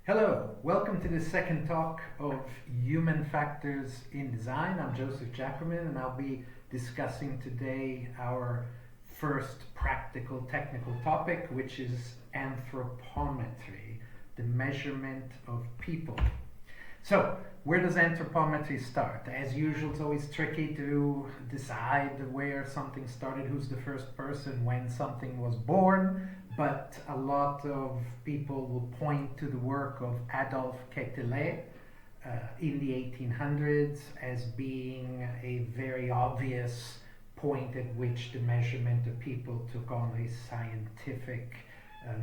Hello, welcome to the second talk of Human Factors in Design. I'm Joseph Giacomin and I'll be discussing today our first practical technical topic, which is anthropometry, the measurement of people. So, where does anthropometry start? As usual, it's always tricky to decide where something started, who's the first person, when something was born, but a lot of people will point to the work of Adolphe Quetelet in the 1800s as being a very obvious point at which the measurement of people took on a scientific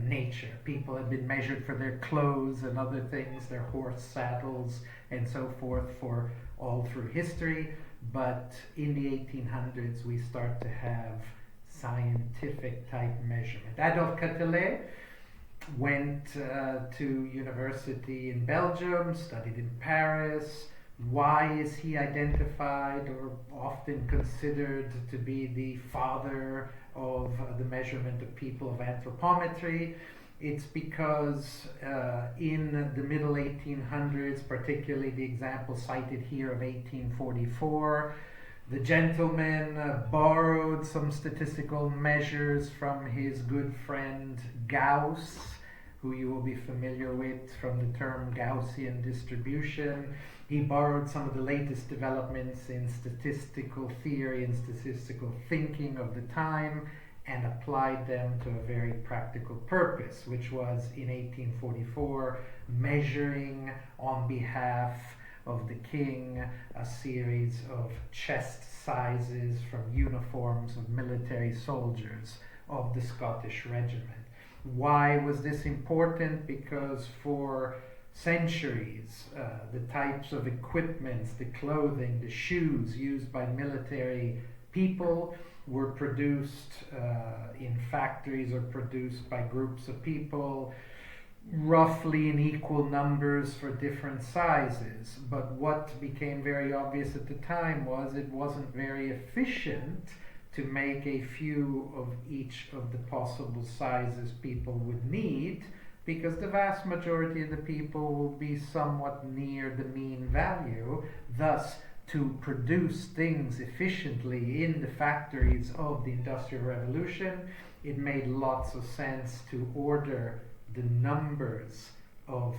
nature. People had been measured for their clothes and other things, their horse saddles and so forth, for all through history, but in the 1800s we start to have scientific type measurement. Adolphe Quetelet went to university in Belgium, studied in Paris. Why is he identified or often considered to be the father of the measurement of people of anthropometry? It's because in the middle 1800s, particularly the example cited here of 1844, the gentleman borrowed some statistical measures from his good friend Gauss, who you will be familiar with from the term Gaussian Distribution. He borrowed some of the latest developments in statistical theory and statistical thinking of the time and applied them to a very practical purpose, which was in 1844 measuring on behalf of the king a series of chest sizes from uniforms of military soldiers of the Scottish regiment. Why was this important? Because for centuries the types of equipments, the clothing, the shoes used by military people were produced in factories or produced by groups of people roughly in equal numbers for different sizes. But what became very obvious at the time was it wasn't very efficient to make a few of each of the possible sizes people would need, because the vast majority of the people will be somewhat near the mean value. Thus, to produce things efficiently in the factories of the Industrial Revolution, it made lots of sense to order the numbers of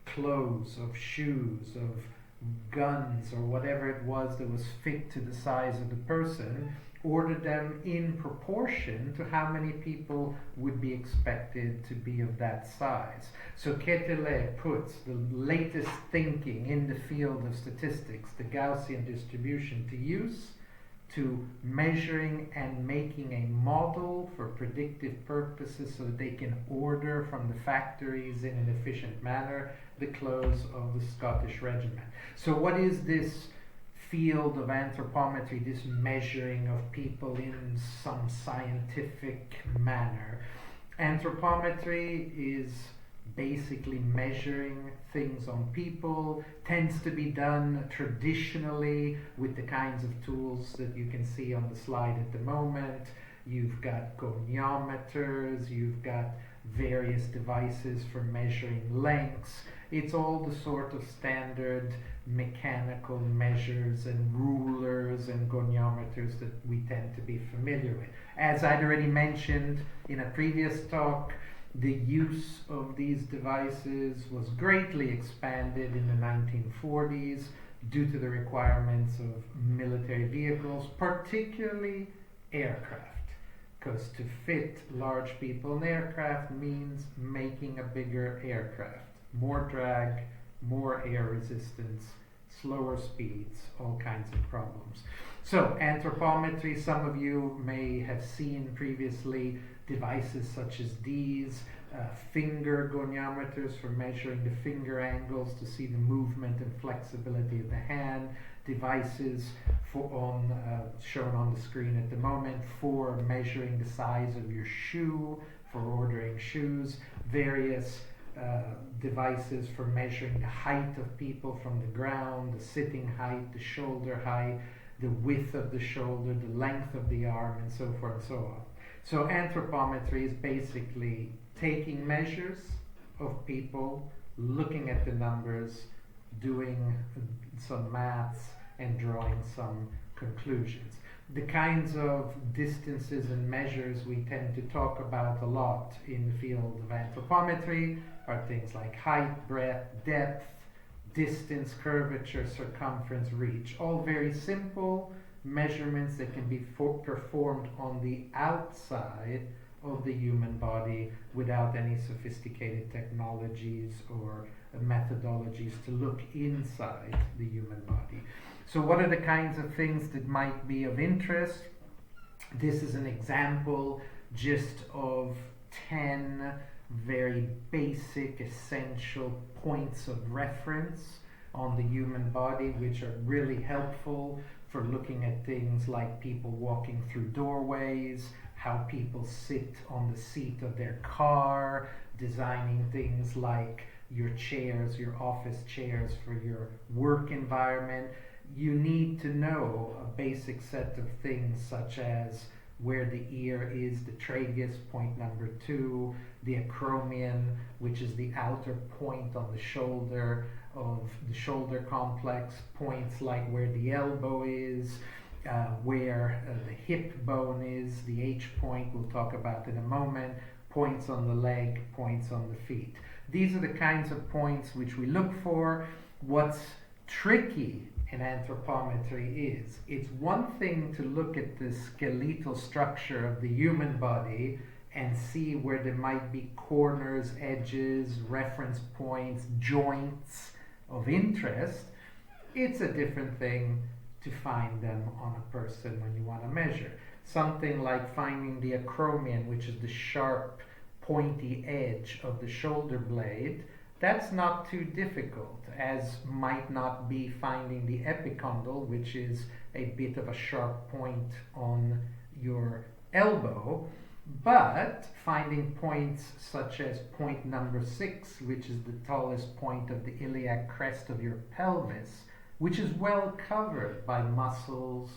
clothes, of shoes, of guns, or whatever it was that was fit to the size of the person, order them in proportion to how many people would be expected to be of that size. So Quetelet puts the latest thinking in the field of statistics, the Gaussian distribution, to use to measuring and making a model for predictive purposes so that they can order from the factories in an efficient manner the clothes of the Scottish regiment. So what is this field of anthropometry, this measuring of people in some scientific manner? Anthropometry is basically measuring things on people, tends to be done traditionally with the kinds of tools that you can see on the slide at the moment. You've got goniometers, you've got various devices for measuring lengths. It's all the sort of standard mechanical measures and rulers and goniometers that we tend to be familiar with. As I'd already mentioned in a previous talk, the use of these devices was greatly expanded in the 1940s due to the requirements of military vehicles, particularly aircraft, because to fit large people in aircraft means making a bigger aircraft. More drag, more air resistance, slower speeds, all kinds of problems. So anthropometry, some of you may have seen previously devices such as these, finger goniometers for measuring the finger angles to see the movement and flexibility of the hand, devices shown on the screen at the moment for measuring the size of your shoe, for ordering shoes, various devices for measuring the height of people from the ground, the sitting height, the shoulder height, the width of the shoulder, the length of the arm, and so forth and so on. So anthropometry is basically taking measures of people looking at the numbers, doing some maths, and drawing some conclusions. The kinds of distances and measures we tend to talk about a lot in the field of anthropometry are things like height, breadth, depth, distance, curvature, circumference, reach. All very simple measurements that can be performed on the outside of the human body without any sophisticated technologies or methodologies to look inside the human body. So what are the kinds of things that might be of interest? This is an example just of 10 very basic, essential points of reference on the human body, which are really helpful for looking at things like people walking through doorways, how people sit on the seat of their car, designing things like your chairs, your office chairs for your work environment. You need to know a basic set of things such as where the ear is, the tragus, point number 2, the acromion, which is the outer point on the shoulder of the shoulder complex, points like where the elbow is, where the hip bone is, the H point we'll talk about in a moment, points on the leg, points on the feet. These are the kinds of points which we look for. What's tricky in anthropometry is, it's one thing to look at the skeletal structure of the human body and see where there might be corners, edges, reference points, joints of interest. It's a different thing to find them on a person when you want to measure. Something like finding the acromion, which is the sharp, pointy edge of the shoulder blade, that's not too difficult, as might not be finding the epicondyle, which is a bit of a sharp point on your elbow. But finding points such as point number 6, which is the tallest point of the iliac crest of your pelvis, which is well covered by muscles,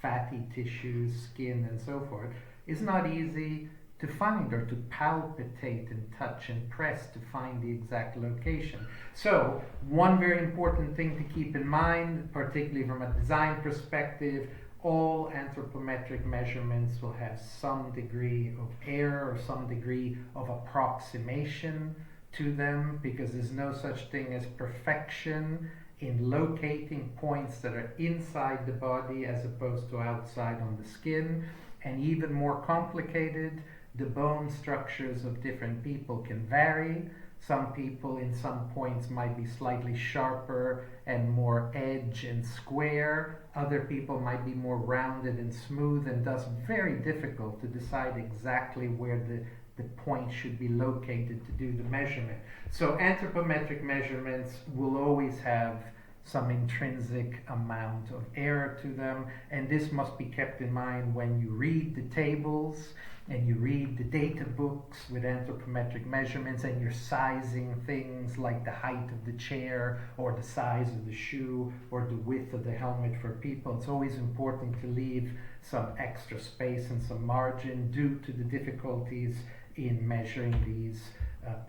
fatty tissues, skin, and so forth, is not easy to find, or to palpitate and touch and press to find the exact location. So one very important thing to keep in mind, particularly from a design perspective, all anthropometric measurements will have some degree of error or some degree of approximation to them, because there's no such thing as perfection in locating points that are inside the body as opposed to outside on the skin. And even more complicated, the bone structures of different people can vary. Some people in some points might be slightly sharper and more edge and square. Other people might be more rounded and smooth, and thus very difficult to decide exactly where the point should be located to do the measurement. So anthropometric measurements will always have some intrinsic amount of error to them, and this must be kept in mind when you read the tables and you read the data books with anthropometric measurements, and you're sizing things like the height of the chair or the size of the shoe or the width of the helmet for people. It's always important to leave some extra space and some margin due to the difficulties in measuring these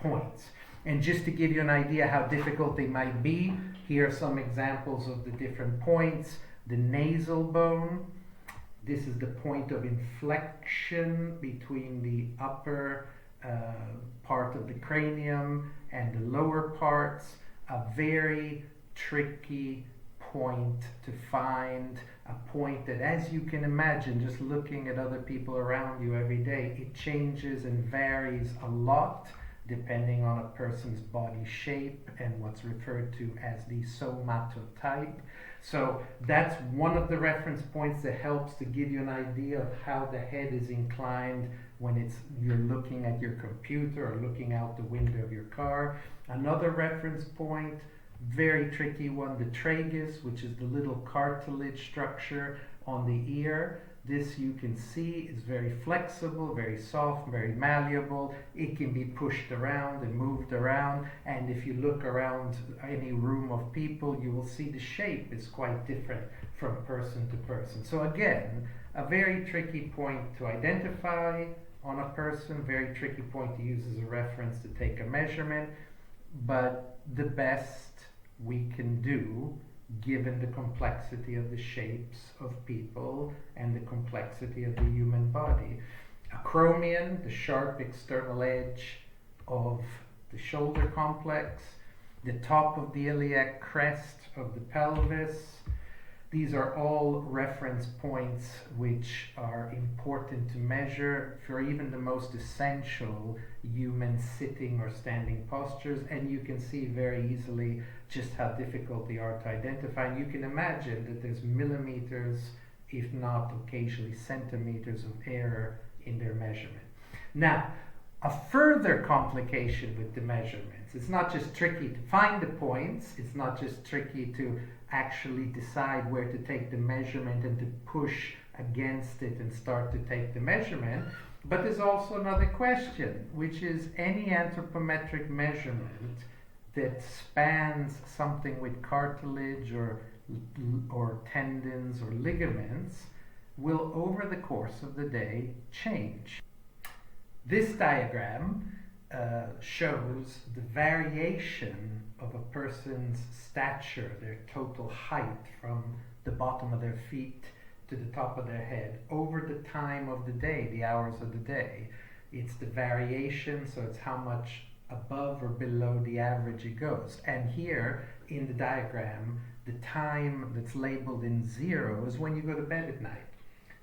points. And just to give you an idea how difficult they might be, here are some examples of the different points. The nasal bone. This is the point of inflection between the upper part of the cranium and the lower parts. A very tricky point to find, a point that, as you can imagine, just looking at other people around you every day, it changes and varies a lot depending on a person's body shape and what's referred to as the somatotype. So that's one of the reference points that helps to give you an idea of how the head is inclined when you're looking at your computer or looking out the window of your car. Another reference point, very tricky one, the tragus, which is the little cartilage structure on the ear. This, you can see, is very flexible, very soft, very malleable. It can be pushed around and moved around, and if you look around any room of people, you will see the shape is quite different from person to person. So again, a very tricky point to identify on a person, very tricky point to use as a reference to take a measurement. but the best we can do given the complexity of the shapes of people and the complexity of the human body. Acromion, the sharp external edge of the shoulder complex, the top of the iliac crest of the pelvis. These are all reference points which are important to measure for even the most essential human sitting or standing postures, and you can see very easily just how difficult they are to identify. And you can imagine that there's millimeters, if not occasionally centimeters of error in their measurement. Now, a further complication with the measurements, it's not just tricky to find the points, it's not just tricky to actually decide where to take the measurement and to push against it and start to take the measurement, but there's also another question, which is any anthropometric measurement that spans something with cartilage or tendons or ligaments will over the course of the day change. This diagram shows the variation of a person's stature, their total height from the bottom of their feet to the top of their head over the time of the day, the hours of the day. It's the variation, so it's how much above or below the average it goes. And here in the diagram, the time that's labeled in 0 is when you go to bed at night.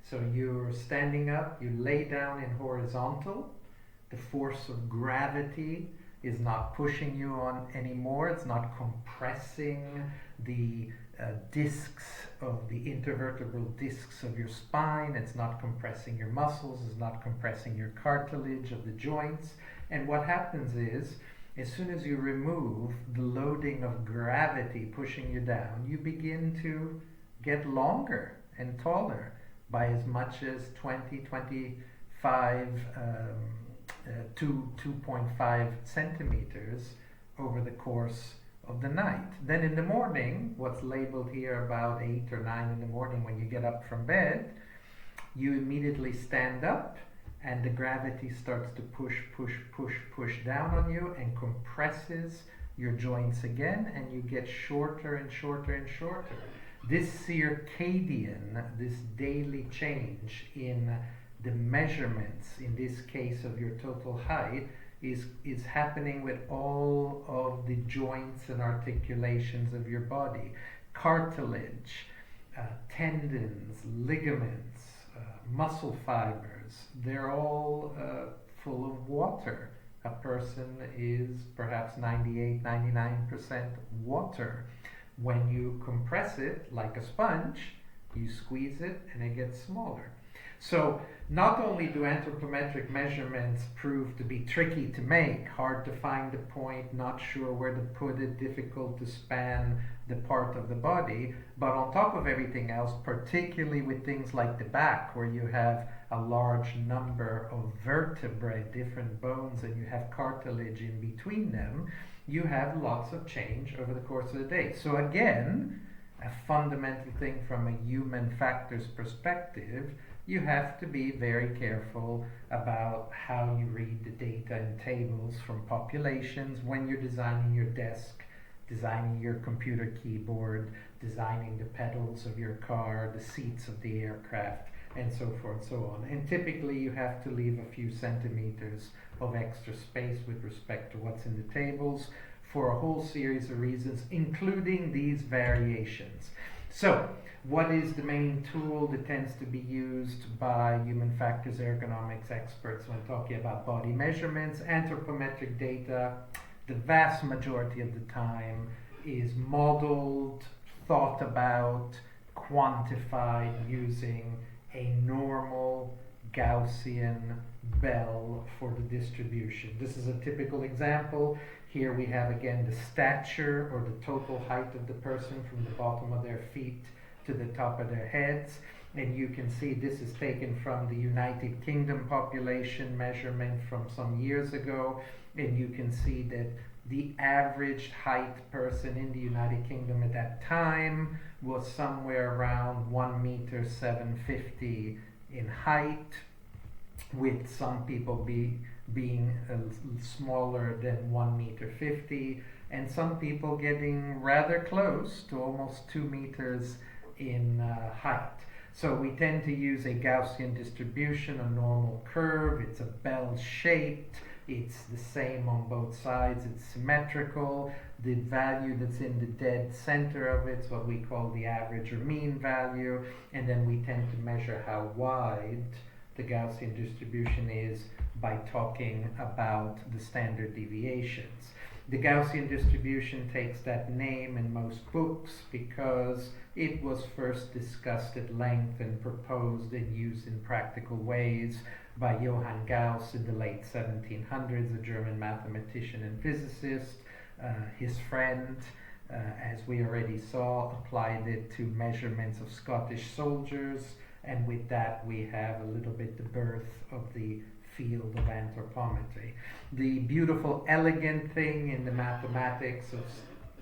So you're standing up, you lay down in horizontal, the force of gravity is not pushing you on anymore, it's not compressing the discs of the intervertebral discs of your spine, it's not compressing your muscles, it's not compressing your cartilage of the joints. And what happens is, as soon as you remove the loading of gravity pushing you down, you begin to get longer and taller by as much as 25 to 2.5 centimeters over the course of the night. Then in the morning, what's labeled here about 8 or 9 in the morning when you get up from bed, you immediately stand up and the gravity starts to push down on you and compresses your joints again, and you get shorter and shorter and shorter. This circadian, this daily change in the measurements, in this case of your total height, is happening with all of the joints and articulations of your body. Cartilage, tendons, ligaments, muscle fibers, they're all full of water. A person is perhaps 98-99% water. When you compress it like a sponge, you squeeze it and it gets smaller. So not only do anthropometric measurements prove to be tricky to make, hard to find the point, not sure where to put it, difficult to span the part of the body, but on top of everything else, particularly with things like the back, where you have a large number of vertebrae, different bones, and you have cartilage in between them, you have lots of change over the course of the day. So again, a fundamental thing from a human factors perspective, you have to be very careful about how you read the data and tables from populations when you're designing your desk, designing your computer keyboard, designing the pedals of your car, the seats of the aircraft, and so forth and so on. And typically you have to leave a few centimeters of extra space with respect to what's in the tables for a whole series of reasons, including these variations. So, what is the main tool that tends to be used by human factors ergonomics experts when talking about body measurements? Anthropometric data, the vast majority of the time, is modeled, thought about, quantified using a normal Gaussian bell for the distribution. This is a typical example. Here we have again the stature or the total height of the person from the bottom of their feet to the top of their heads, and you can see this is taken from the United Kingdom population measurement from some years ago, and you can see that the average height person in the United Kingdom at that time was somewhere around 1 meter 750 in height, with some people being smaller than 1 meter 50, and some people getting rather close to almost 2 meters in height. So we tend to use a Gaussian distribution, a normal curve. It's a bell-shaped. It's the same on both sides. It's symmetrical. The value that's in the dead center of it's what we call the average or mean value. And then we tend to measure how wide the Gaussian distribution is by talking about the standard deviations. The Gaussian distribution takes that name in most books because it was first discussed at length and proposed and used in practical ways by Johann Gauss in the late 1700s, a German mathematician and physicist. His friend, as we already saw, applied it to measurements of Scottish soldiers, and with that we have a little bit the birth of the field of anthropometry. The beautiful, elegant thing in the mathematics of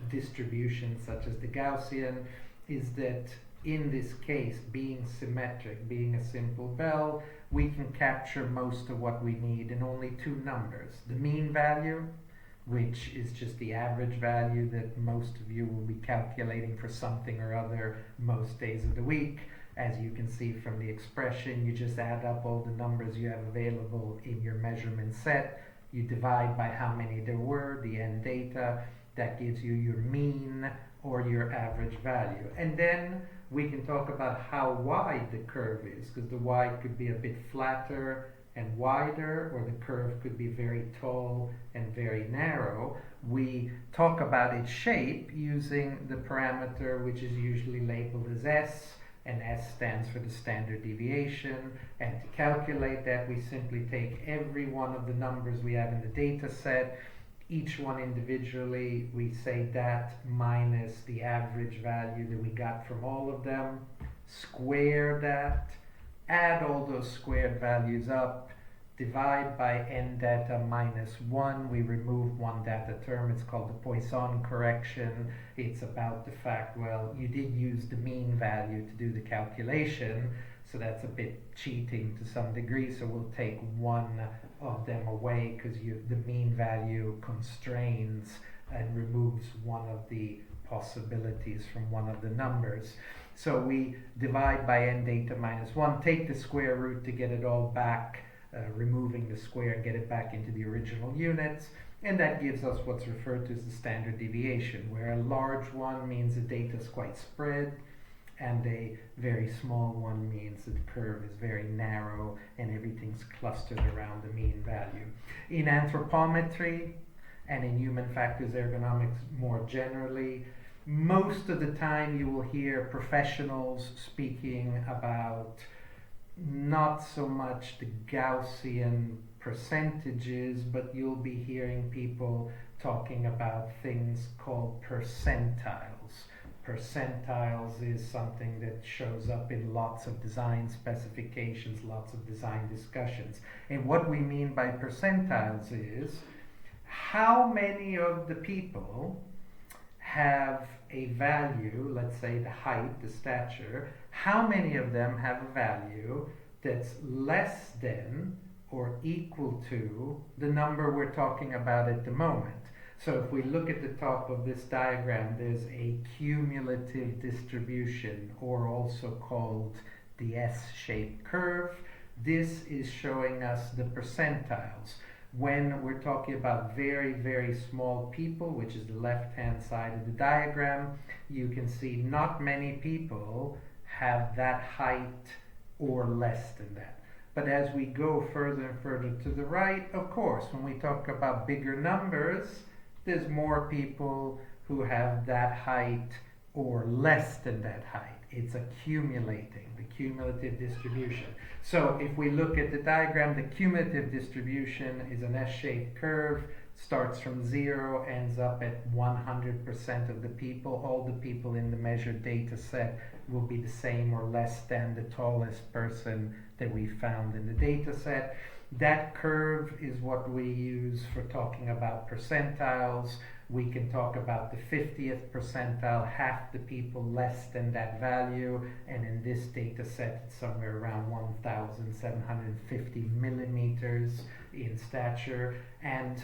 distributions such as the Gaussian is that in this case, being symmetric, being a simple bell, we can capture most of what we need in only two numbers. The mean value, which is just the average value that most of you will be calculating for something or other most days of the week. As you can see from the expression, you just add up all the numbers you have available in your measurement set. You divide by how many there were, the end data. That gives you your mean or your average value. And then we can talk about how wide the curve is, because the wide could be a bit flatter and wider, or the curve could be very tall and very narrow. We talk about its shape using the parameter which is usually labeled as S, and S stands for the standard deviation. And to calculate that, we simply take every one of the numbers we have in the data set, each one individually. We say that minus the average value that we got from all of them, square that, add all those squared values up, divide by n data minus 1. We remove one data term. It's called the Poisson Correction. It's about the fact, well, you did use the mean value to do the calculation, so that's a bit cheating to some degree, so we'll take one of them away because the mean value constrains and removes one of the possibilities from one of the numbers. So we divide by n data minus 1, take the square root to get it all back, removing the square and get it back into the original units, and that gives us what's referred to as the standard deviation, where a large one means the data is quite spread, and a very small one means that the curve is very narrow and everything's clustered around the mean value. In anthropometry and in human factors ergonomics more generally, most of the time you will hear professionals speaking about not so much the Gaussian percentages, but you'll be hearing people talking about things called percentiles. Percentiles is something that shows up in lots of design specifications, lots of design discussions. And what we mean by percentiles is how many of the people have a value, let's say the height, the stature, how many of them have a value that's less than or equal to the number we're talking about at the moment. So if we look at the top of this diagram, there's a cumulative distribution, or also called the S-shaped curve. This is showing us the percentiles. When we're talking about very, very small people, which is the left-hand side of the diagram, you can see not many people have that height or less than that. But as we go further and further to the right, of course, when we talk about bigger numbers, there's more people who have that height or less than that height. It's accumulating, the cumulative distribution. So if we look at the diagram, the cumulative distribution is an S-shaped curve, starts from 0, ends up at 100% of the people. All the people in the measured data set will be the same or less than the tallest person that we found in the data set. That curve is what we use for talking about percentiles. We can talk about the 50th percentile, half the people less than that value, and in this data set it's somewhere around 1,750 millimeters in stature, and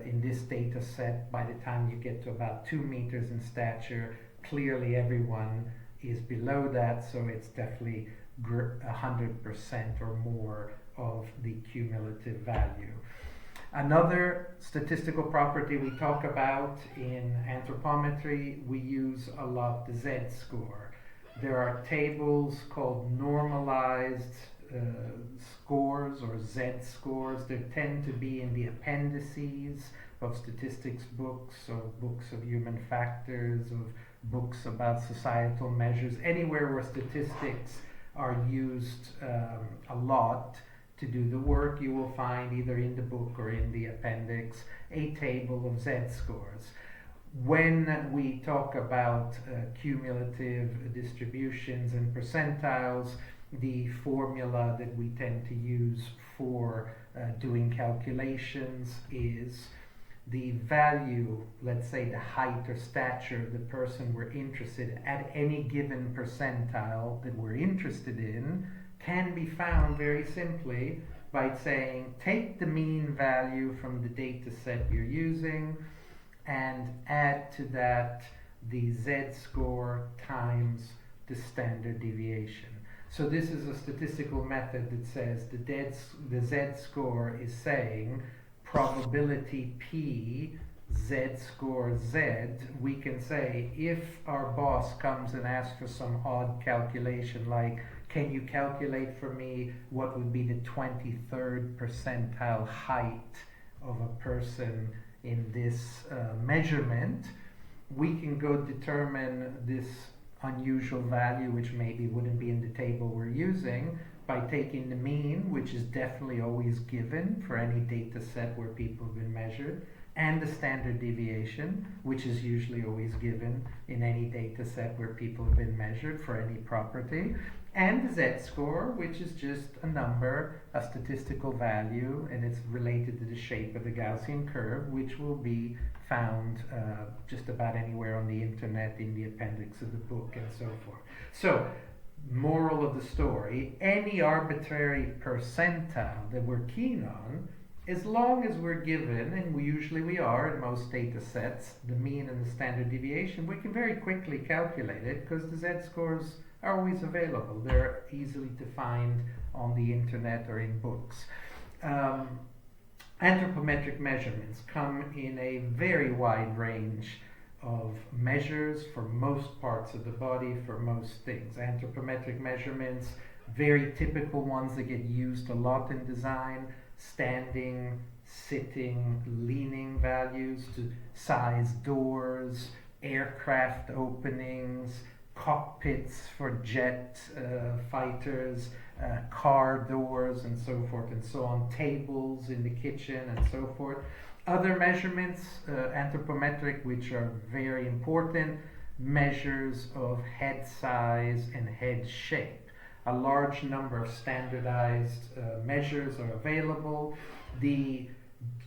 in this data set, by the time you get to about 2 meters in stature, clearly everyone is below that, so it's definitely 100% or more of the cumulative value. Another statistical property we talk about in anthropometry, we use a lot the Z-score. There are tables called normalized scores or Z-scores. They tend to be in the appendices of statistics books, or books of human factors, of books about societal measures, anywhere where statistics are used a lot to do the work, you will find either in the book or in the appendix a table of Z-scores. When we talk about cumulative distributions and percentiles, the formula that we tend to use for doing calculations is the value, let's say the height or stature of the person we're interested in at any given percentile that we're interested in, can be found very simply by saying take the mean value from the data set you're using and add to that the Z-score times the standard deviation. So this is a statistical method that says the Z-score is saying probability P, Z-score Z. We can say if our boss comes and asks for some odd calculation like, can you calculate for me what would be the 23rd percentile height of a person in this measurement, we can go determine this unusual value, which maybe wouldn't be in the table we're using, by taking the mean, which is definitely always given for any data set where people have been measured, and the standard deviation, which is usually always given in any data set where people have been measured for any property, and the Z-score, which is just a number, a statistical value, and it's related to the shape of the Gaussian curve, which will be found just about anywhere on the internet, in the appendix of the book, and so forth. So, moral of the story, any arbitrary percentile that we're keen on, as long as we're given, and we are in most data sets, the mean and the standard deviation, we can very quickly calculate it because the Z-scores are always available. They're easily to find on the internet or in books. Anthropometric measurements come in a very wide range of measures for most parts of the body, for most things. Anthropometric measurements, very typical ones that get used a lot in design: standing, sitting, leaning values to size doors, aircraft openings, cockpits for jet fighters, car doors, and so forth and so on, tables in the kitchen and so forth. Other measurements, anthropometric, which are very important, measures of head size and head shape. A large number of standardized measures are available. The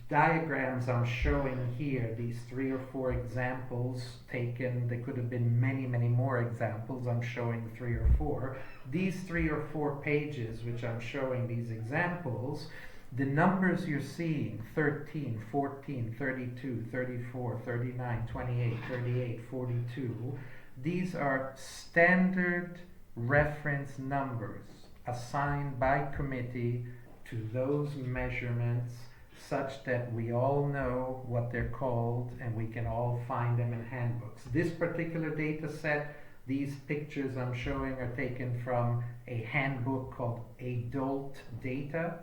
diagrams I'm showing here, these 3 or 4 examples taken, there could have been many, many more examples. I'm showing 3 or 4. These 3 or 4 pages, which I'm showing these examples, the numbers you're seeing, 13, 14, 32, 34, 39, 28, 38, 42, these are standard reference numbers assigned by committee to those measurements, such that we all know what they're called and we can all find them in handbooks. This particular data set, these pictures I'm showing are taken from a handbook called Adult Data,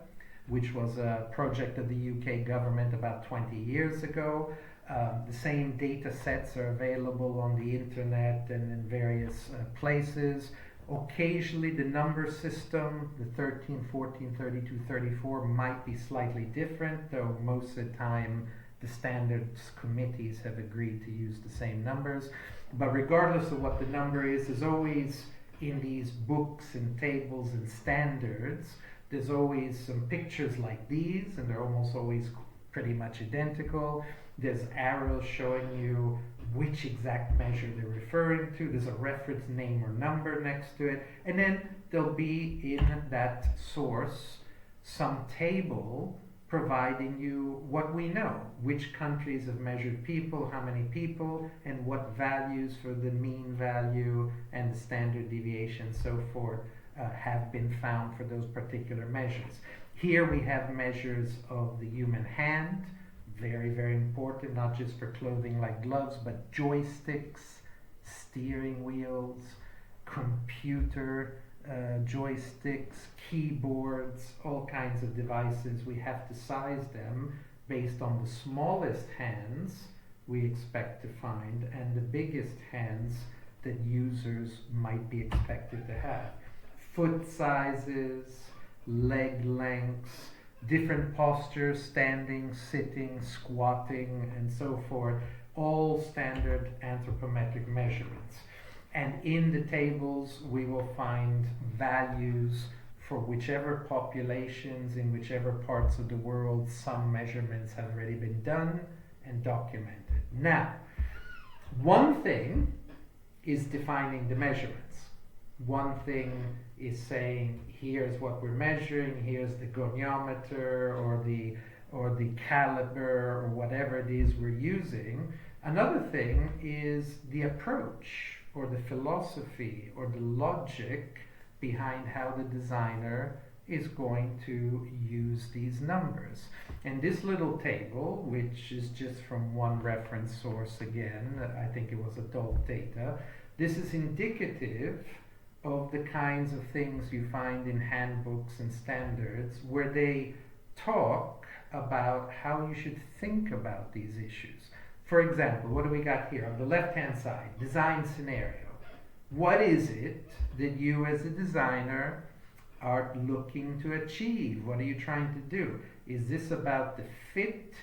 which was a project of the UK government about 20 years ago. The same data sets are available on the internet and in various places. Occasionally the number system, the 13, 14, 32, 34, might be slightly different, though most of the time the standards committees have agreed to use the same numbers. But regardless of what the number is, there's always in these books and tables and standards, there's always some pictures like these, and they're almost always pretty much identical. There's arrows showing you which exact measure they're referring to. There's a reference name or number next to it. And then there'll be in that source some table providing you what we know, which countries have measured people, how many people, and what values for the mean value and the standard deviation, so forth, have been found for those particular measures. Here we have measures of the human hand, very, very important, not just for clothing like gloves, but joysticks, steering wheels, computer joysticks, keyboards, all kinds of devices. We have to size them based on the smallest hands we expect to find and the biggest hands that users might be expected to have. Foot sizes, leg lengths, different postures, standing, sitting, squatting, and so forth, all standard anthropometric measurements. And in the tables, we will find values for whichever populations in whichever parts of the world some measurements have already been done and documented. Now, one thing is defining the measurements. One thing is saying, here's what we're measuring, here's the goniometer or the caliber or whatever it is we're using. Another thing is the approach or the philosophy or the logic behind how the designer is going to use these numbers. And this little table, which is just from one reference source again, I think it was adult data, this is indicative of the kinds of things you find in handbooks and standards where they talk about how you should think about these issues. For example, what do we got here? On the left-hand side, design scenario. What is it that you as a designer are looking to achieve? What are you trying to do? Is this about the fit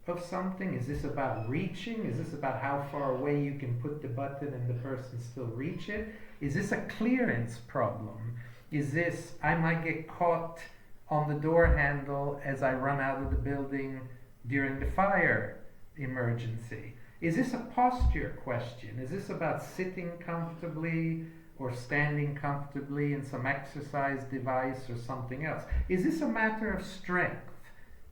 of something? Is this about reaching? Is this about how far away you can put the button and the person still reach it? Is this a clearance problem? Is this, I might get caught on the door handle as I run out of the building during the fire emergency? Is this a posture question? Is this about sitting comfortably or standing comfortably in some exercise device or something else? Is this a matter of strength?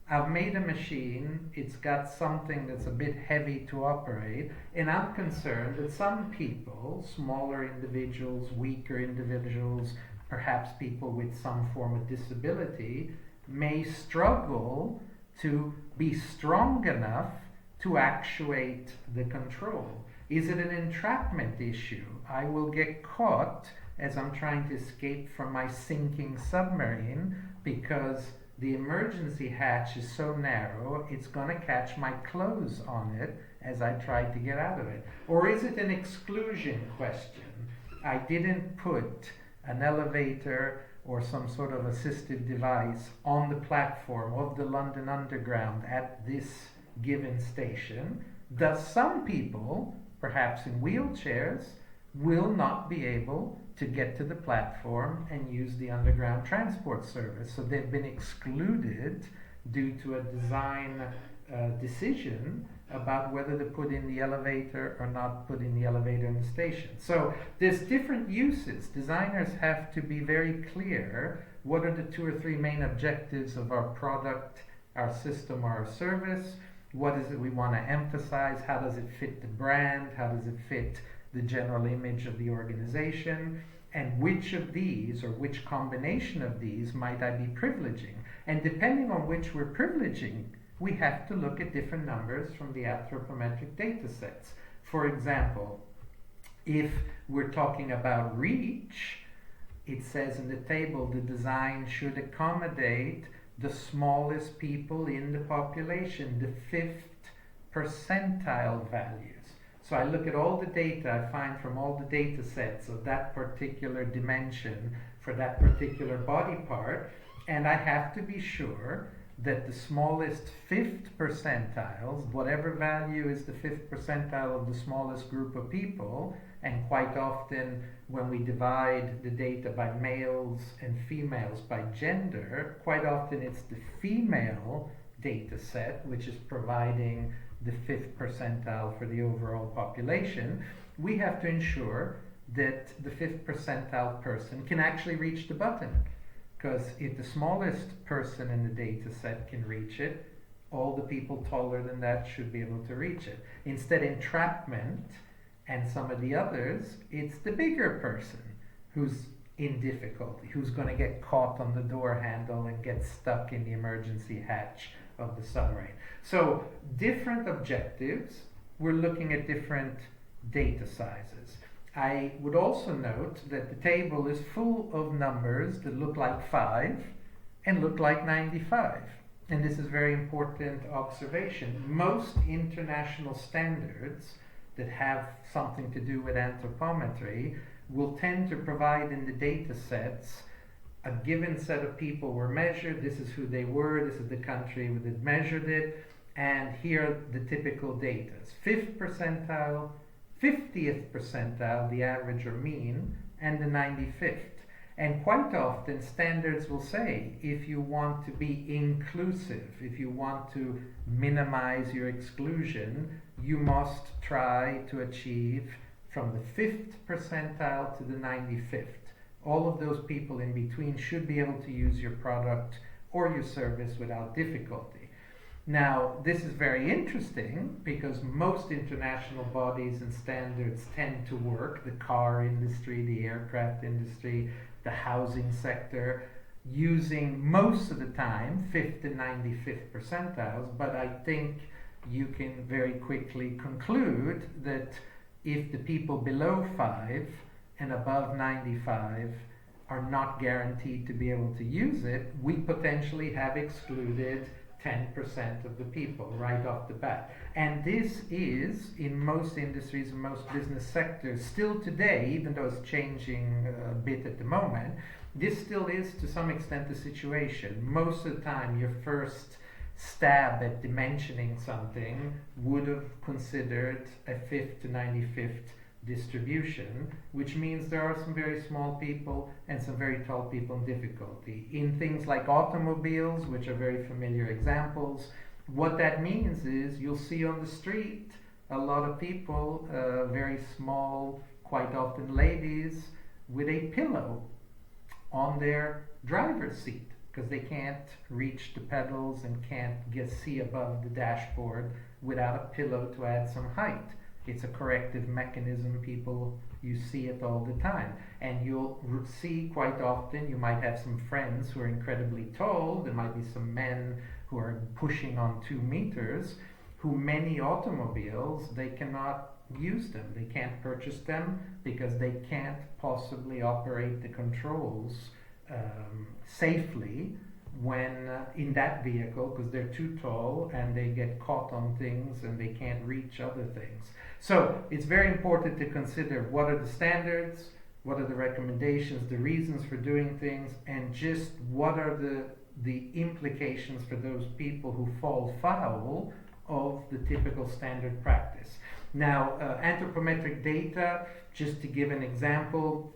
I've made a machine, it's got something that's a bit heavy to operate, and I'm concerned that some people, smaller individuals, weaker individuals, perhaps people with some form of disability, may struggle to be strong enough to actuate the control. Is it an entrapment issue? I will get caught as I'm trying to escape from my sinking submarine because the emergency hatch is so narrow, it's going to catch my clothes on it as I try to get out of it. Or is it an exclusion question? I didn't put an elevator or some sort of assistive device on the platform of the London Underground at this given station. Thus, some people, perhaps in wheelchairs, will not be able to get to the platform and use the underground transport service. So they've been excluded due to a design decision about whether to put in the elevator or not put in the elevator in the station. So there's different uses. Designers have to be very clear what are the 2 or 3 main objectives of our product, our system, or our service. What is it we want to emphasize? How does it fit the brand? How does it fit the general image of the organization? And which of these or which combination of these might I be privileging? And depending on which we're privileging, we have to look at different numbers from the anthropometric data sets. For example, if we're talking about reach, it says in the table the design should accommodate the smallest people in the population, the 5th percentile values. So I look at all the data I find from all the data sets of that particular dimension for that particular body part, and I have to be sure that the smallest 5th percentiles, whatever value is the 5th percentile of the smallest group of people, and quite often when we divide the data by males and females by gender, quite often it's the female data set which is providing the 5th percentile for the overall population, we have to ensure that the 5th percentile person can actually reach the button. Because if the smallest person in the data set can reach it, all the people taller than that should be able to reach it. Instead, entrapment and some of the others, it's the bigger person who's in difficulty, who's going to get caught on the door handle and get stuck in the emergency hatch of the submarine. So different objectives, we're looking at different data sizes. I would also note that the table is full of numbers that look like 5 and look like 95. And this is very important observation. Most international standards that have something to do with anthropometry will tend to provide in the data sets a given set of people were measured, this is who they were, this is the country that measured it, and here are the typical data. 5th percentile, 50th percentile, the average or mean, and the 95th. And quite often standards will say, if you want to be inclusive, if you want to minimize your exclusion, you must try to achieve from the 5th percentile to the 95th. All of those people in between should be able to use your product or your service without difficulty. Now, this is very interesting because most international bodies and standards tend to work, the car industry, the aircraft industry, the housing sector, using most of the time 5th and 95th percentiles, but I think you can very quickly conclude that if the people below 5 and above 95 are not guaranteed to be able to use it, we potentially have excluded 10% of the people right off the bat. And this is, in most industries and most business sectors, still today, even though it's changing a bit at the moment, this still is to some extent the situation. Most of the time, your first stab at dimensioning something would have considered a 5th to 95th distribution, which means there are some very small people and some very tall people in difficulty. In things like automobiles, which are very familiar examples, what that means is you'll see on the street a lot of people, very small, quite often ladies, with a pillow on their driver's seat because they can't reach the pedals and can't see above the dashboard without a pillow to add some height. It's a corrective mechanism, people, you see it all the time. And you'll see quite often, you might have some friends who are incredibly tall, there might be some men who are pushing on 2 meters, who many automobiles, they cannot use them. They can't purchase them because they can't possibly operate the controls safely when in that vehicle because they're too tall and they get caught on things and they can't reach other things. So it's very important to consider what are the standards, what are the recommendations, the reasons for doing things, and just what are the implications for those people who fall foul of the typical standard practice. Now, anthropometric data, just to give an example,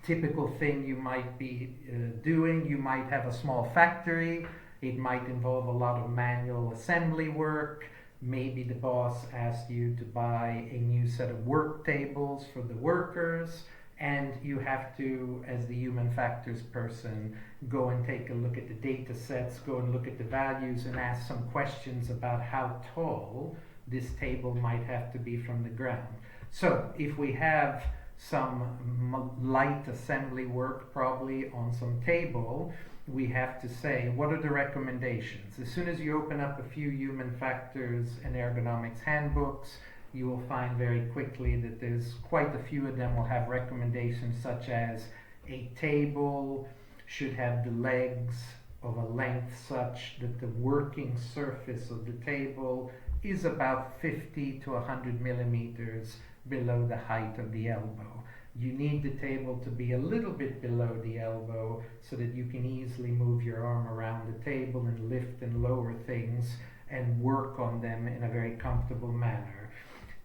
typical thing you might be doing, you might have a small factory, it might involve a lot of manual assembly work, maybe the boss asked you to buy a new set of work tables for the workers, and you have to, as the human factors person, go and take a look at the data sets, go and look at the values and ask some questions about how tall this table might have to be from the ground. So if we have some light assembly work probably on some table, we have to say, what are the recommendations? As soon as you open up a few human factors and ergonomics handbooks, you will find very quickly that there's quite a few of them will have recommendations such as a table should have the legs of a length such that the working surface of the table is about 50 to 100 millimeters below the height of the elbow. You need the table to be a little bit below the elbow so that you can easily move your arm around the table and lift and lower things and work on them in a very comfortable manner.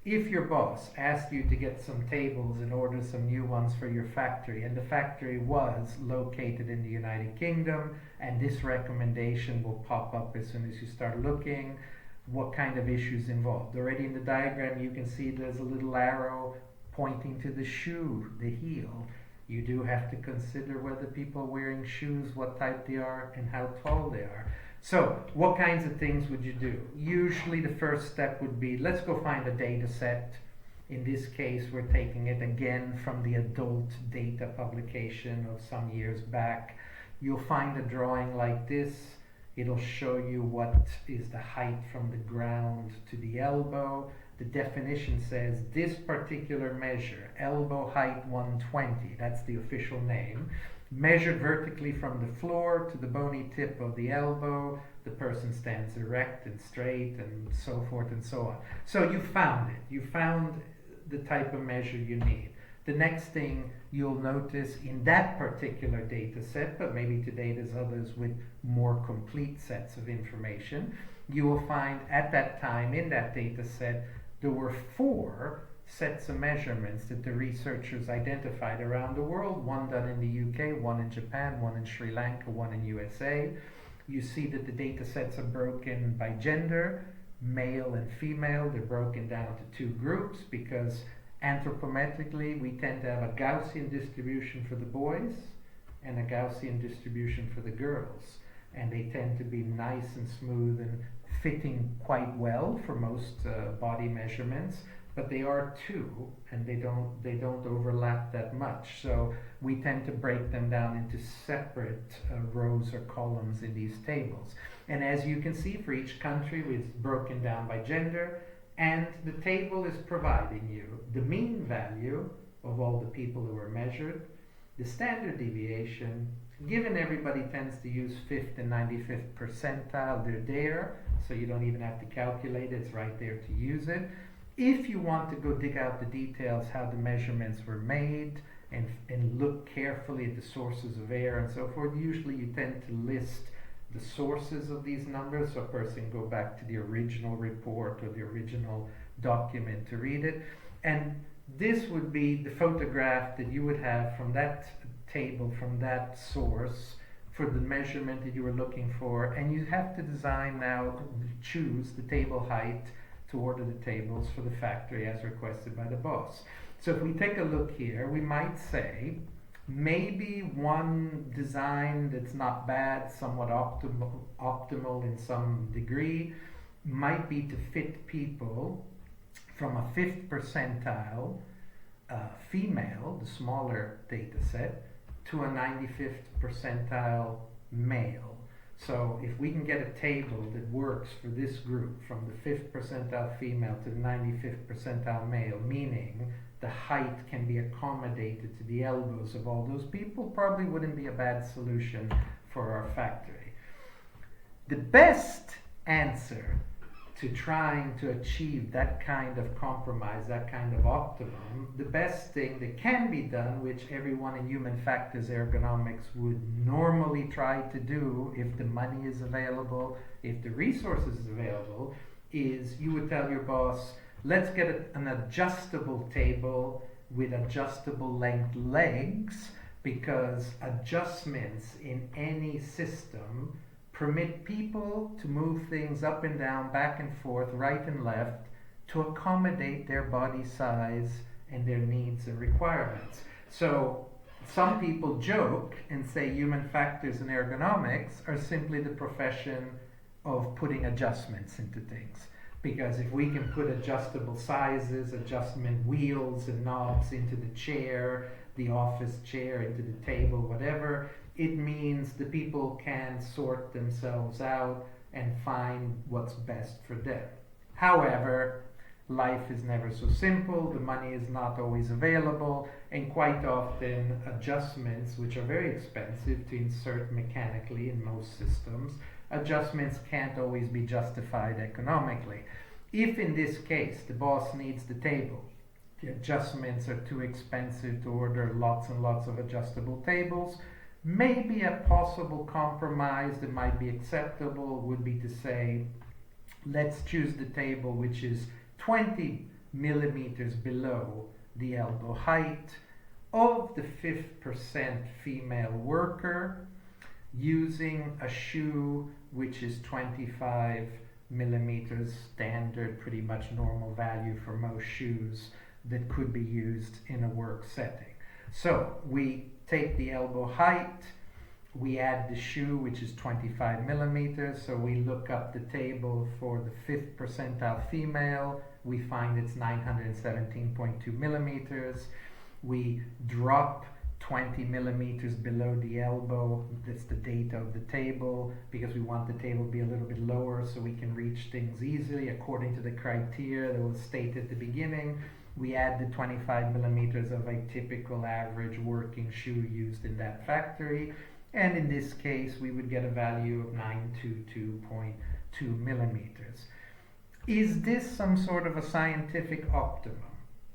If your boss asked you to get some tables and order some new ones for your factory, and the factory was located in the United Kingdom, and this recommendation will pop up as soon as you start looking, what kind of issues involved. Already in the diagram you can see there's a little arrow pointing to the shoe, the heel. You do have to consider whether people are wearing shoes, what type they are, and how tall they are. So what kinds of things would you do? Usually the first step would be, let's go find a data set. In this case, we're taking it again from the adult data publication of some years back. You'll find a drawing like this. It'll show you what is the height from the ground to the elbow. The definition says this particular measure, elbow height 120, that's the official name, measured vertically from the floor to the bony tip of the elbow. The person stands erect and straight and so forth and so on. So you found it. You found the type of measure you need. The next thing you'll notice in that particular data set, but maybe today there's others with more complete sets of information, you will find at that time in that data set there were 4 sets of measurements that the researchers identified around the world, one done in the UK, one in Japan, one in Sri Lanka, one in USA. You see that the data sets are broken by gender, male and female. They're broken down to 2 groups because anthropometrically we tend to have a Gaussian distribution for the boys and a Gaussian distribution for the girls. And they tend to be nice and smooth and fitting quite well for most body measurements, but they are 2 and they don't overlap that much. So we tend to break them down into separate rows or columns in these tables. And as you can see, for each country it's broken down by gender, and the table is providing you the mean value of all the people who were measured, the standard deviation. Given everybody tends to use 5th and 95th percentile, they're there, so you don't even have to calculate it, it's right there to use it. If you want to go dig out the details, how the measurements were made, and look carefully at the sources of error and so forth, usually you tend to list the sources of these numbers, so a person can go back to the original report or the original document to read it. And this would be the photograph that you would have from that table, from that source, for the measurement that you were looking for. And you have to design now, choose the table height to order the tables for the factory as requested by the boss. So if we take a look here, we might say maybe one design that's not bad, somewhat optimal in some degree, might be to fit people from a 5th percentile female, the smaller data set, to a 95th percentile male. So if we can get a table that works for this group from the 5th percentile female to the 95th percentile male, meaning the height can be accommodated to the elbows of all those people, probably wouldn't be a bad solution for our factory. The best answer to trying to achieve that kind of compromise, that kind of optimum, the best thing that can be done, which everyone in human factors ergonomics would normally try to do if the money is available, if the resources is available, is you would tell your boss, let's get an adjustable table with adjustable length legs, because adjustments in any system permit people to move things up and down, back and forth, right and left, to accommodate their body size and their needs and requirements. So some people joke and say human factors and ergonomics are simply the profession of putting adjustments into things. Because if we can put adjustable sizes, adjustment wheels and knobs into the chair, the office chair, into the table, whatever, it means the people can sort themselves out and find what's best for them. However, life is never so simple, the money is not always available, and quite often adjustments, which are very expensive to insert mechanically in most systems, adjustments can't always be justified economically. If in this case the boss needs the table, the adjustments are too expensive to order lots and lots of adjustable tables, maybe a possible compromise that might be acceptable would be to say, let's choose the table which is 20 millimeters below the elbow height of the 5th percent female worker, using a shoe which is 25 millimeters, standard, pretty much normal value for most shoes that could be used in a work setting. So we take the elbow height, we add the shoe, which is 25 millimeters, so we look up the table for the 5th percentile female, we find it's 917.2 millimeters. We drop 20 millimeters below the elbow, that's the data of the table, because we want the table to be a little bit lower so we can reach things easily according to the criteria that was stated at the beginning. We add the 25 millimeters of a typical average working shoe used in that factory, and in this case we would get a value of 922.2 millimeters. Is this some sort of a scientific optimum?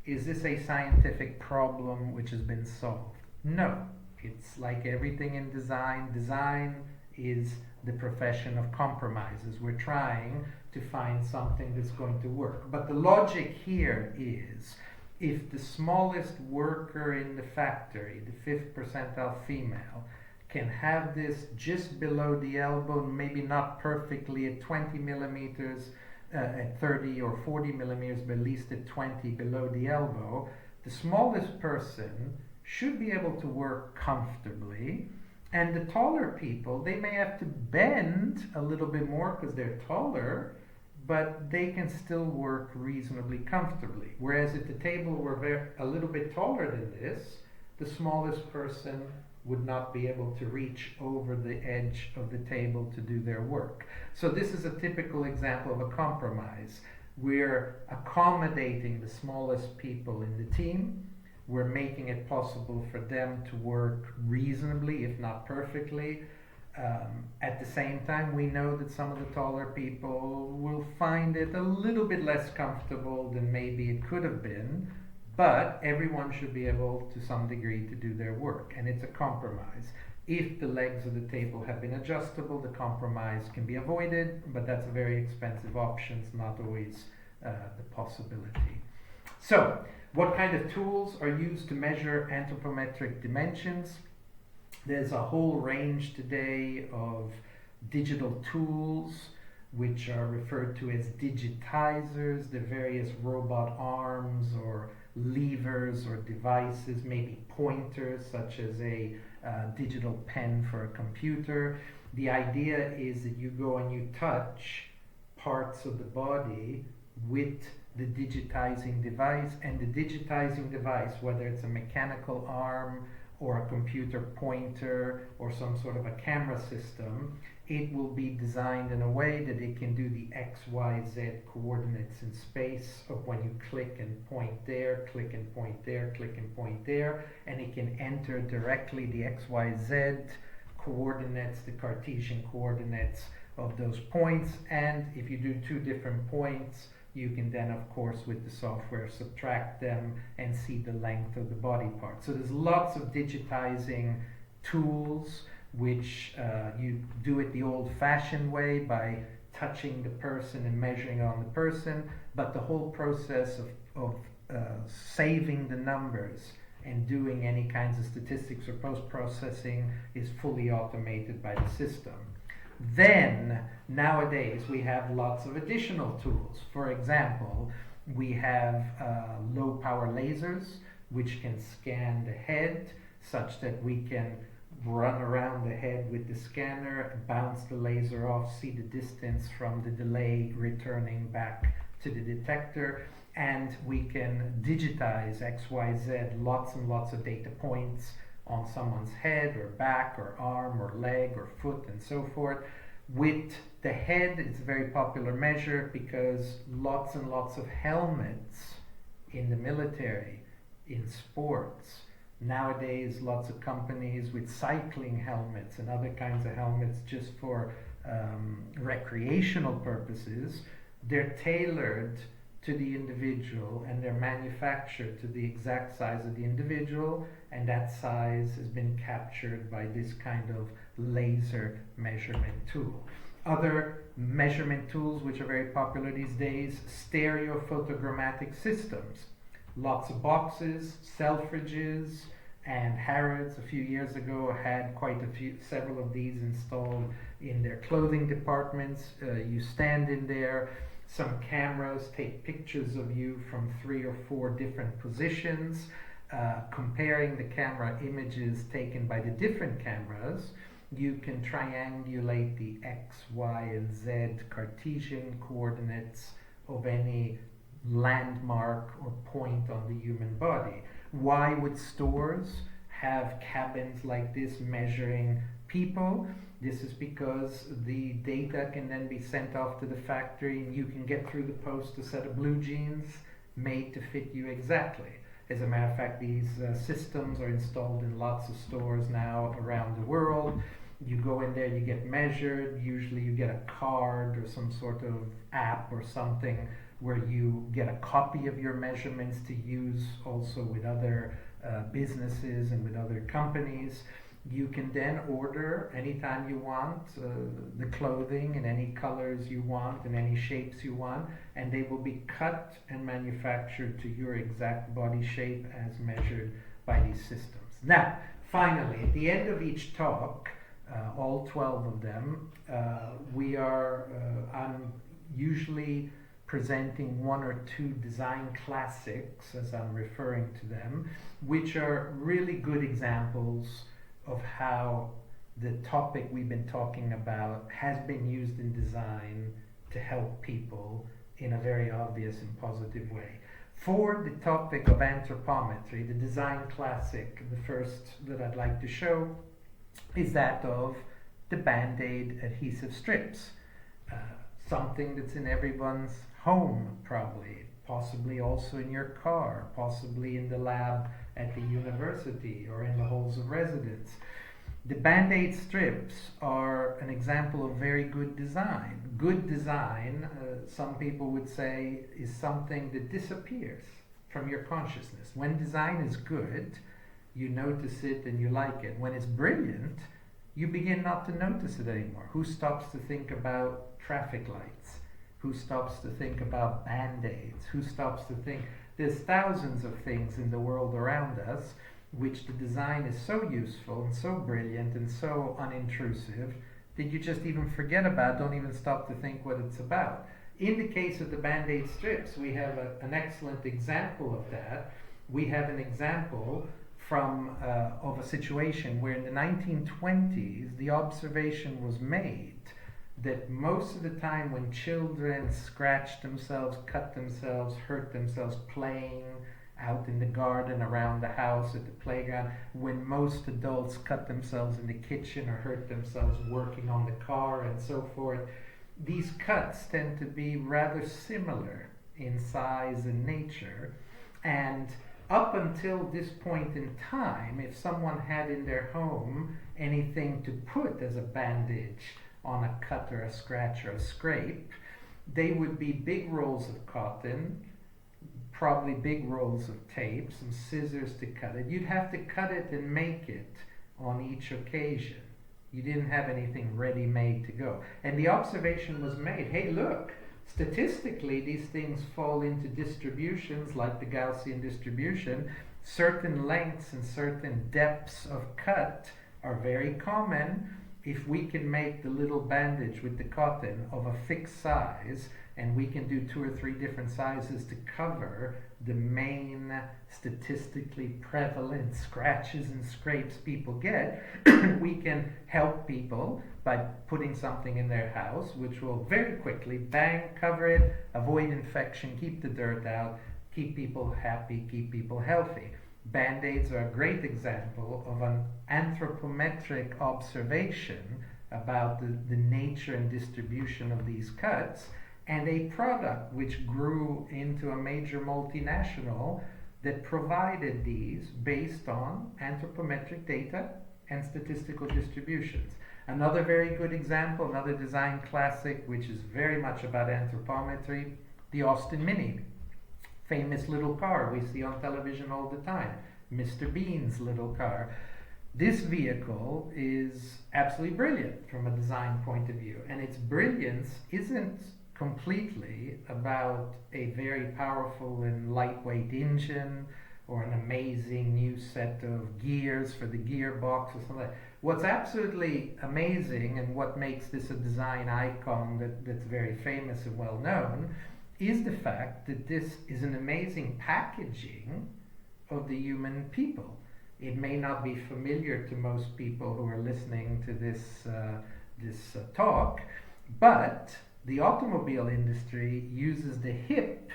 Is this a scientific problem which has been solved? No. It's like everything in design. Design is the profession of compromises. We're trying to find something that's going to work. But the logic here is, if the smallest worker in the factory, the 5th percentile female, can have this just below the elbow, maybe not perfectly at 20 millimeters, at 30 or 40 millimeters, but at least at 20 below the elbow, the smallest person should be able to work comfortably. And the taller people, they may have to bend a little bit more because they're taller, but they can still work reasonably comfortably. Whereas if the table were a little bit taller than this, the smallest person would not be able to reach over the edge of the table to do their work. So this is a typical example of a compromise. We're accommodating the smallest people in the team. We're making it possible for them to work reasonably, if not perfectly. At the same time, we know that some of the taller people will find it a little bit less comfortable than maybe it could have been, but everyone should be able to some degree to do their work, and it's a compromise. If the legs of the table have been adjustable, the compromise can be avoided, but that's a very expensive option. It's not always the possibility. So, what kind of tools are used to measure anthropometric dimensions? There's a whole range today of digital tools which are referred to as digitizers. The various robot arms or levers or devices, maybe pointers such as a digital pen for a computer. The idea is that you go and you touch parts of the body with the digitizing device, and the digitizing device, whether it's a mechanical arm or a computer pointer or some sort of a camera system, it will be designed in a way that it can do the X, Y, Z coordinates in space of when you click and point there, click and point there, click and point there, and it can enter directly the X, Y, Z coordinates, the Cartesian coordinates of those points. And if you do two different points, you can then, of course, with the software, subtract them and see the length of the body part. So there's lots of digitizing tools which you do it the old-fashioned way by touching the person and measuring on the person, but the whole process of saving the numbers and doing any kinds of statistics or post-processing is fully automated by the system. Then, nowadays, we have lots of additional tools. For example, we have low-power lasers, which can scan the head such that we can run around the head with the scanner, bounce the laser off, see the distance from the delay returning back to the detector, and we can digitize X, Y, Z, lots and lots of data points on someone's head or back or arm or leg or foot and so forth. With the head, it's a very popular measure because lots and lots of helmets in the military, in sports. Nowadays, lots of companies with cycling helmets and other kinds of helmets just for recreational purposes, they're tailored to the individual and they're manufactured to the exact size of the individual, and that size has been captured by this kind of laser measurement tool. Other measurement tools which are very popular these days, stereophotogrammatic systems. Lots of boxes, selfridges, And Harrods a few years ago had several of these installed in their clothing departments. You stand in there, some cameras take pictures of you from 3 or 4 different positions, comparing the camera images taken by the different cameras. You can triangulate the X, Y, and Z Cartesian coordinates of any landmark or point on the human body. Why would stores have cabins like this measuring people? This is because the data can then be sent off to the factory and you can get through the post a set of blue jeans made to fit you exactly. As a matter of fact, these systems are installed in lots of stores now around the world. You go in there, you get measured. Usually you get a card or some sort of app or something where you get a copy of your measurements to use also with other businesses and with other companies. You can then order anytime you want the clothing in any colors you want, in any shapes you want, and they will be cut and manufactured to your exact body shape as measured by these systems. Now, finally, at the end of each talk, all 12 of them, I'm usually presenting 1 or 2 design classics, as I'm referring to them, which are really good examples of how the topic we've been talking about has been used in design to help people in a very obvious and positive way. For the topic of anthropometry, the design classic, the first that I'd like to show is that of the Band-Aid adhesive strips. Something that's in everyone's home probably, possibly also in your car, possibly in the lab at the university or in the halls of residence. The Band-Aid strips are an example of very good design. Good design, some people would say, is something that disappears from your consciousness. When design is good, you notice it and you like it. When it's brilliant, you begin not to notice it anymore. Who stops to think about traffic lights? Who stops to think about Band-Aids? Who stops to think? There's thousands of things in the world around us which the design is so useful and so brilliant and so unintrusive that you just even forget about, don't even stop to think what it's about. In the case of the Band-Aid strips, we have an excellent example of that. We have an example of a situation where in the 1920s the observation was made that most of the time when children scratch themselves, cut themselves, hurt themselves playing out in the garden, around the house, at the playground, when most adults cut themselves in the kitchen or hurt themselves working on the car and so forth, these cuts tend to be rather similar in size and nature. And up until this point in time, if someone had in their home anything to put as a bandage on a cut or a scratch or a scrape, they would be big rolls of cotton, probably big rolls of tape, some scissors to cut it. You'd have to cut it and make it on each occasion. You didn't have anything ready-made to go. And the observation was made, hey, look, statistically these things fall into distributions like the Gaussian distribution. Certain lengths and certain depths of cut are very common. If we can make the little bandage with the cotton of a fixed size, and we can do 2 or 3 different sizes to cover the main statistically prevalent scratches and scrapes people get, we can help people by putting something in their house which will very quickly, bang, cover it, avoid infection, keep the dirt out, keep people happy, keep people healthy. Band-Aids are a great example of an anthropometric observation about the nature and distribution of these cuts, and a product which grew into a major multinational that provided these based on anthropometric data and statistical distributions. Another very good example, another design classic, which is very much about anthropometry, the Austin Mini. Famous little car we see on television all the time, Mr. Bean's little car. This vehicle is absolutely brilliant from a design point of view, and its brilliance isn't completely about a very powerful and lightweight engine or an amazing new set of gears for the gearbox or something like that. What's absolutely amazing and what makes this a design icon that's very famous and well known is the fact that this is an amazing packaging of the human people. It may not be familiar to most people who are listening to this talk, but the automobile industry uses the hip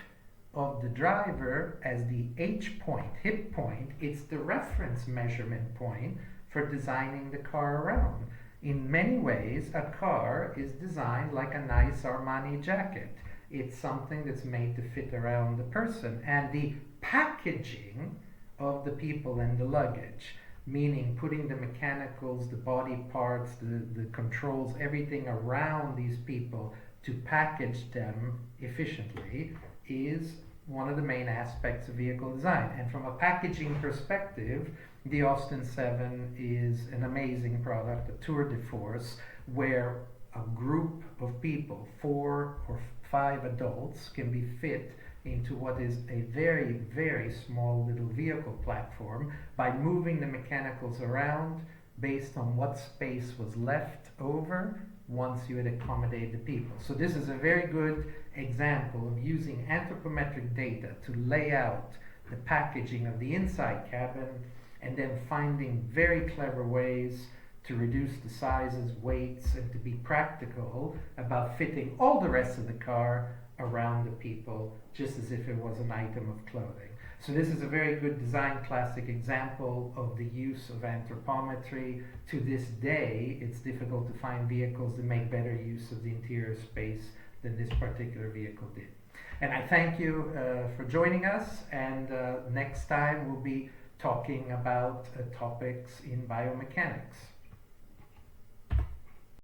of the driver as the H point, hip point. It's the reference measurement point for designing the car around. In many ways, a car is designed like a nice Armani jacket. It's something that's made to fit around the person. And the packaging of the people and the luggage, meaning putting the mechanicals, the body parts, the controls, everything around these people to package them efficiently, is one of the main aspects of vehicle design. And from a packaging perspective, the Austin 7 is an amazing product, a tour de force, where a group of people, 4 or 5 adults, can be fit into what is a very, very small little vehicle platform by moving the mechanicals around based on what space was left over once you had accommodated the people. So this is a very good example of using anthropometric data to lay out the packaging of the inside cabin and then finding very clever ways to reduce the sizes, weights, and to be practical about fitting all the rest of the car around the people, just as if it was an item of clothing. So this is a very good design classic example of the use of anthropometry. To this day, it's difficult to find vehicles that make better use of the interior space than this particular vehicle did. And I thank you for joining us, and next time we'll be talking about topics in biomechanics.